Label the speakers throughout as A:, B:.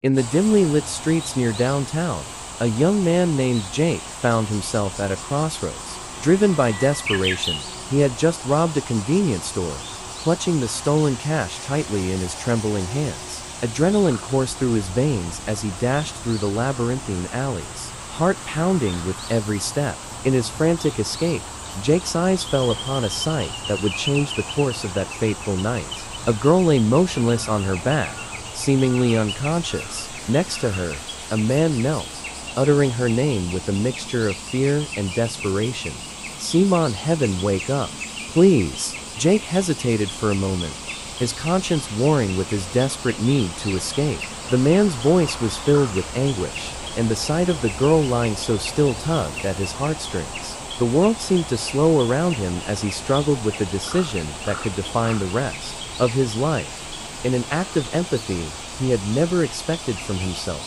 A: In the dimly lit streets near downtown, a young man named Jake found himself at a crossroads. Driven by desperation, he had just robbed a convenience store, clutching the stolen cash tightly in his trembling hands. Adrenaline coursed through his veins as he dashed through the labyrinthine alleys, heart pounding with every step. In his frantic escape, Jake's eyes fell upon a sight that would change the course of that fateful night. A girl lay motionless on her back, seemingly unconscious. Next to her, a man knelt, uttering her name with a mixture of fear and desperation. "Simon, Heaven, wake up, please." Jake hesitated for a moment, his conscience warring with his desperate need to escape. The man's voice was filled with anguish, and the sight of the girl lying so still tugged at his heartstrings. The world seemed to slow around him as he struggled with the decision that could define the rest of his life. In an act of empathy he had never expected from himself,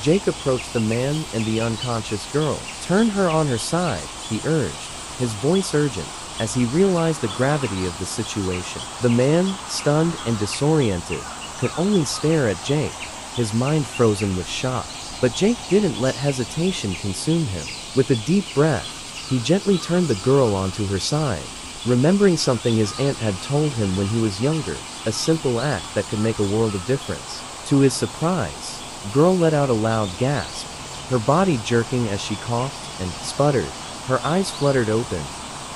A: Jake approached the man and the unconscious girl. "Turn her on her side," he urged, his voice urgent, as he realized the gravity of the situation. The man, stunned and disoriented, could only stare at Jake, his mind frozen with shock. But Jake didn't let hesitation consume him. With a deep breath, he gently turned the girl onto her side, remembering something his aunt had told him when he was younger, a simple act that could make a world of difference. To his surprise, the girl let out a loud gasp, her body jerking as she coughed and sputtered. Her eyes fluttered open,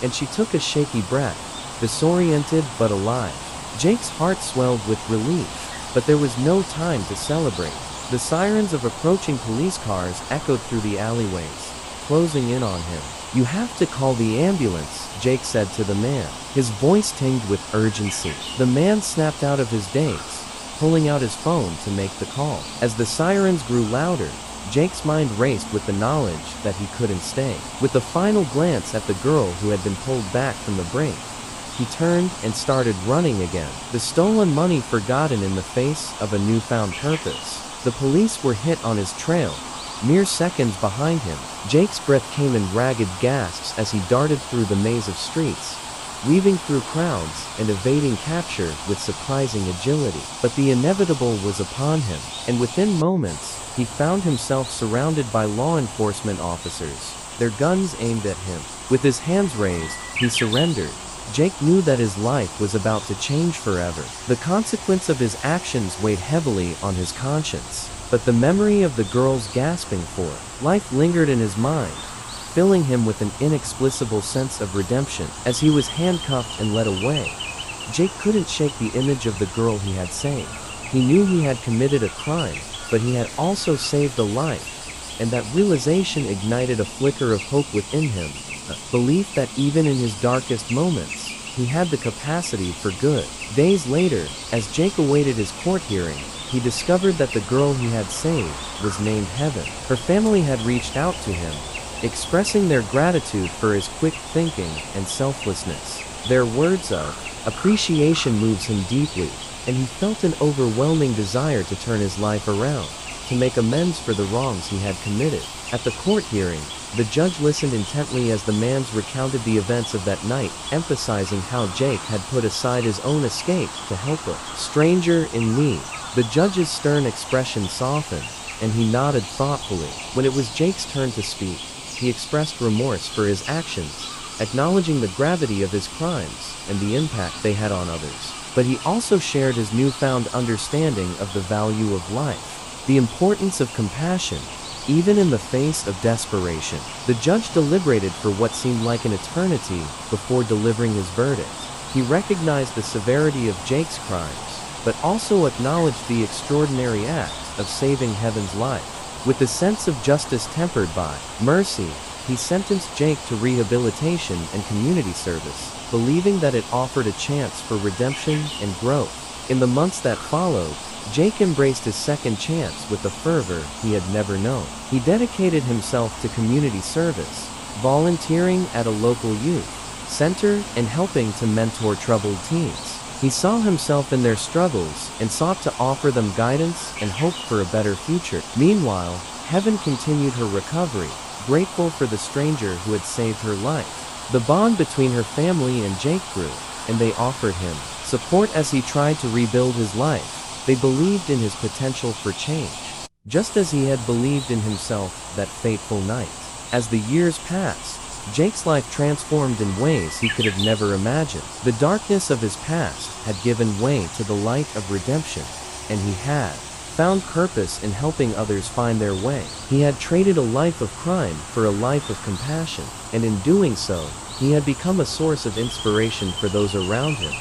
A: and she took a shaky breath, disoriented but alive. Jake's heart swelled with relief, but there was no time to celebrate. The sirens of approaching police cars echoed through the alleyways, closing in on him. "You have to call the ambulance," Jake said to the man, his voice tinged with urgency. The man snapped out of his daze, pulling out his phone to make the call. As the sirens grew louder, Jake's mind raced with the knowledge that he couldn't stay. With a final glance at the girl who had been pulled back from the brink, he turned and started running again, the stolen money forgotten in the face of a newfound purpose. The police were hit on his trail, mere seconds behind him. Jake's breath came in ragged gasps as he darted through the maze of streets, weaving through crowds and evading capture with surprising agility. But the inevitable was upon him, and within moments, he found himself surrounded by law enforcement officers, their guns aimed at him. With his hands raised, he surrendered. Jake knew that his life was about to change forever. The consequence of his actions weighed heavily on his conscience, but the memory of the girl's gasping for life lingered in his mind, filling him with an inexplicable sense of redemption. As he was handcuffed and led away, Jake couldn't shake the image of the girl he had saved. He knew he had committed a crime, but he had also saved a life, and that realization ignited a flicker of hope within him, a belief that even in his darkest moments, he had the capacity for good. Days later, as Jake awaited his court hearing, he discovered that the girl he had saved was named Heaven. Her family had reached out to him, expressing their gratitude for his quick thinking and selflessness. Their words of appreciation moves him deeply, and he felt an overwhelming desire to turn his life around, to make amends for the wrongs he had committed. At the court hearing, the judge listened intently as the man recounted the events of that night, emphasizing how Jake had put aside his own escape to help a stranger in need. The judge's stern expression softened, and he nodded thoughtfully. When it was Jake's turn to speak, he expressed remorse for his actions, acknowledging the gravity of his crimes and the impact they had on others. But he also shared his newfound understanding of the value of life, the importance of compassion, even in the face of desperation. The judge deliberated for what seemed like an eternity before delivering his verdict. He recognized the severity of Jake's crimes, but also acknowledged the extraordinary act of saving Heaven's life. With a sense of justice tempered by mercy, he sentenced Jake to rehabilitation and community service, believing that it offered a chance for redemption and growth. In the months that followed, Jake embraced his second chance with a fervor he had never known. He dedicated himself to community service, volunteering at a local youth center and helping to mentor troubled teens. He saw himself in their struggles and sought to offer them guidance and hope for a better future. Meanwhile, Heaven continued her recovery, grateful for the stranger who had saved her life. The bond between her family and Jake grew, and they offered him support as he tried to rebuild his life. They believed in his potential for change. just as he had believed in himself that fateful night. As the years passed, Jake's life transformed in ways he could have never imagined. The darkness of his past had given way to the light of redemption, and he had found purpose in helping others find their way. He had traded a life of crime for a life of compassion, and in doing so, he had become a source of inspiration for those around him.